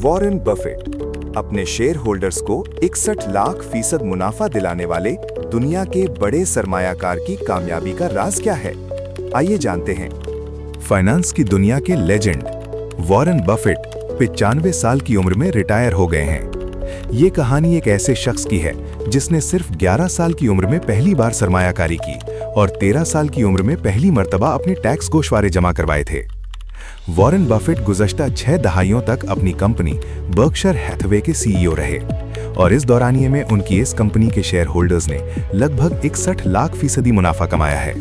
Warren Buffett अपने share holders को 61 लाख% मुनाफा दिलाने वाले दुनिया के बड़े सरमायाकार की कामयाबी का राज क्या है, आइए जानते हैं। फाइनेंस की दुनिया के लेजेंड वॉरेन बफेट 95 साल की उम्र में रिटायर हो गए हैं। ये कहानी एक ऐसे शख्स की है जिसने सिर्फ 11 साल की उम्र में पहली बार सरमायाकारी की और 13 साल की उम्र में पहली मर्तबा अपने टैक्स गोशवारे जमा करवाए थे। वॉरेन बफेट गुज़श्ता 6 दहाइयों तक अपनी कंपनी बर्कशायर हैथवे के सीईओ रहे और इस दौरानिये में उनकी इस कंपनी के शेयर होल्डर्स ने लगभग 61 लाख% मुनाफा कमाया है।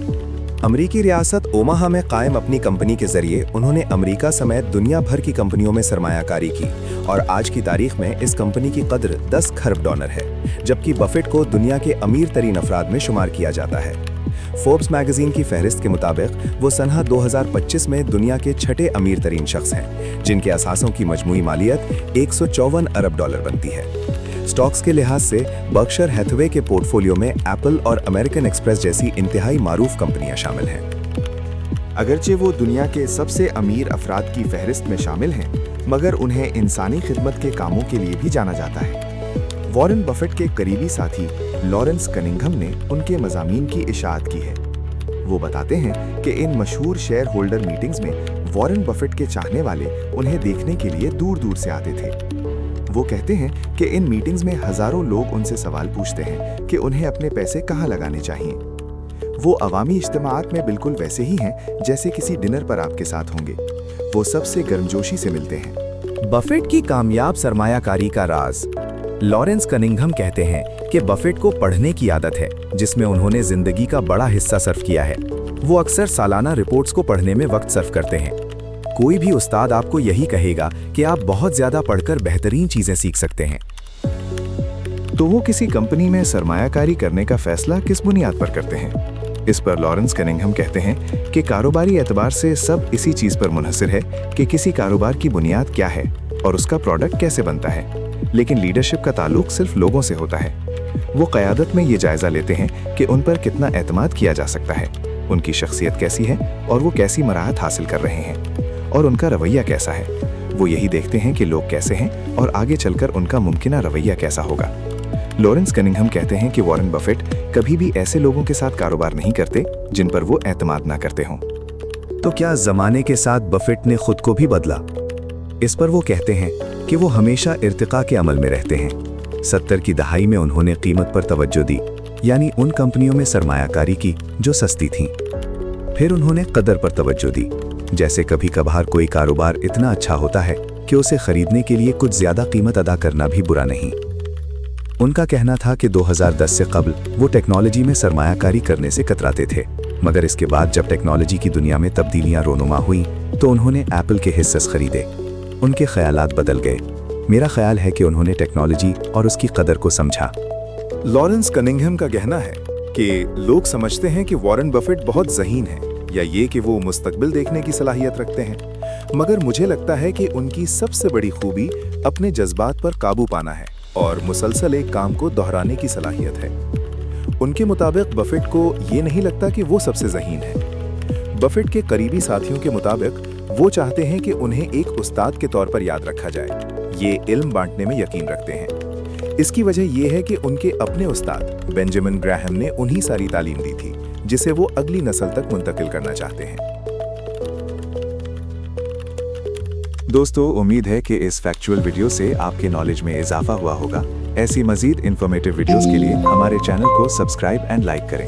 अमरीकी रियासत ओमाहा में कायम अपनी कंपनी के जरिए उन्होंने अमेरिका समेत दुनिया भर की कंपनियों में सरमायाकारी की और आज की तारीख में इस कंपनी की कद्र $10 खरब है, जबकि बफेट को दुनिया के अमीर तरीन अफराद में शुमार किया जाता है। फोर्ब्स मैगजीन की फहरिस्त के मुताबिक वो सनहा 2025 में दुनिया के 6ठे अमीर तरीन शख्स हैं, जिनके असासों की मजमूई मालियत $154 अरब बनती है। स्टॉक्स के लिहाज से बर्कशायर हैथवे के पोर्टफोलियो में एप्पल और अमेरिकन एक्सप्रेस जैसी इंतहाई मारूफ कंपनियां शामिल हैं। अगरचे वो दुनिया के सबसे अमीर अफराद की फहरिस्त में शामिल हैं, मगर उन्हें इंसानी खिदमत के कामों के लिए भी जाना जाता है। वॉरेन बफेट के करीबी साथी लॉरेंस कनिंघम ने उनके मज़ामीन की इशाअत की है। वो बताते हैं कि इन मशहूर शेयर होल्डर मीटिंग्स में वॉरेन बफेट के चाहने वाले उन्हें देखने के लिए दूर दूर से आते थे। वो कहते हैं कि इन मीटिंग्स में हजारों लोग उनसे सवाल पूछते हैं कि उन्हें अपने पैसे कहाँ लगाने चाहिए। वो अवामी इज्तिमाआत में बिल्कुल वैसे ही हैं जैसे किसी डिनर पर आपके साथ होंगे। वो सबसे गर्मजोशी से मिलते हैं। बफेट की कामयाब सरमायाकारी का राज। लॉरेंस कनिंघम कहते हैं कि बफेट को पढ़ने की आदत है, जिसमें उन्होंने जिंदगी का बड़ा हिस्सा सर्फ किया है। वो अक्सर सालाना रिपोर्ट्स को पढ़ने में वक्त सर्फ करते हैं। कोई भी उस्ताद आपको यही कहेगा कि आप बहुत ज्यादा पढ़कर बेहतरीन चीजें सीख सकते हैं। तो वो किसी कंपनी में सरमायाकारी करने का फैसला किस बुनियाद पर करते हैं? इस पर लॉरेंस कनिंघम कहते हैं कि कारोबारी एतबार से सब इसी चीज पर मुनहसिर है कि किसी कारोबार की बुनियाद क्या है और उसका प्रोडक्ट कैसे बनता है, लेकिन लीडरशिप का ताल्लुक सिर्फ लोगों से होता है। वो क़यादत में ये जायजा लेते हैं कि उन पर कितना एतमाद किया जा सकता है, उनकी शख्सियत कैसी है और वो कैसी मराहत हासिल कर रहे हैं और उनका रवैया कैसा है। वो यही देखते हैं कि लोग कैसे हैं और आगे चलकर उनका मुमकिना रवैया कैसा होगा। लॉरेंस कनिंघम कहते हैं कि वॉरेन बफेट कभी भी ऐसे लोगों के साथ कारोबार नहीं करते जिन पर वो एतमाद ना करते हों। तो क्या ज़माने के साथ बफेट ने खुद को भी बदला? इस पर वो कहते हैं कि वो हमेशा इर्तिका के अमल में रहते हैं। 70 की दहाई में उन्होंने कीमत पर तवज्जो दी, यानी उन कंपनियों में सरमायाकारी की जो सस्ती थीं। फिर उन्होंने कदर पर तवज्जो दी, जैसे कभी कभार कोई कारोबार इतना अच्छा होता है कि उसे खरीदने के लिए कुछ ज्यादा कीमत अदा करना भी बुरा नहीं। उनका कहना था कि 2010 से कबल वो टेक्नोलॉजी में सरमायाकारी करने से कतराते थे, मगर इसके बाद जब टेक्नोलॉजी की दुनिया में तब्दीलियां रोनुमा हुई तो उन्होंने एप्पल के हिस्से खरीदे। उनके ख्यालात बदल गए। मेरा ख्याल है कि उन्होंने टेक्नोलॉजी और उसकी कदर को समझा। लॉरेंस कनिंघम का कहना है कि लोग समझते हैं कि वॉरेन बफेट बहुत ज़हीन है या ये कि वो मुस्तकबिल देखने की सलाहियत रखते हैं, मगर मुझे लगता है कि उनकी सबसे बड़ी खूबी अपने जज्बात पर काबू पाना है और मुसलसल एक काम को दोहराने की सलाहियत है। उनके मुताबिक बफेट को ये नहीं लगता कि वो सबसे ज़हीन है। बफेट के करीबी साथियों के मुताबिक वो चाहते हैं कि उन्हें एक उस्ताद के तौर पर याद रखा जाए। ये इल्म बांटने में यकीन रखते हैं। इसकी वजह यह है कि उनके अपने उस्ताद बेंजामिन ग्राहम ने उन्हीं सारी तालीम दी थी जिसे वो अगली नस्ल तक मुंतकिल करना चाहते हैं। दोस्तों, उम्मीद है कि इस फैक्चुअल वीडियो से आपके नॉलेज में इजाफा हुआ होगा। ऐसी मजीद इंफॉर्मेटिव वीडियोस के लिए हमारे चैनल को सब्सक्राइब एंड लाइक करें।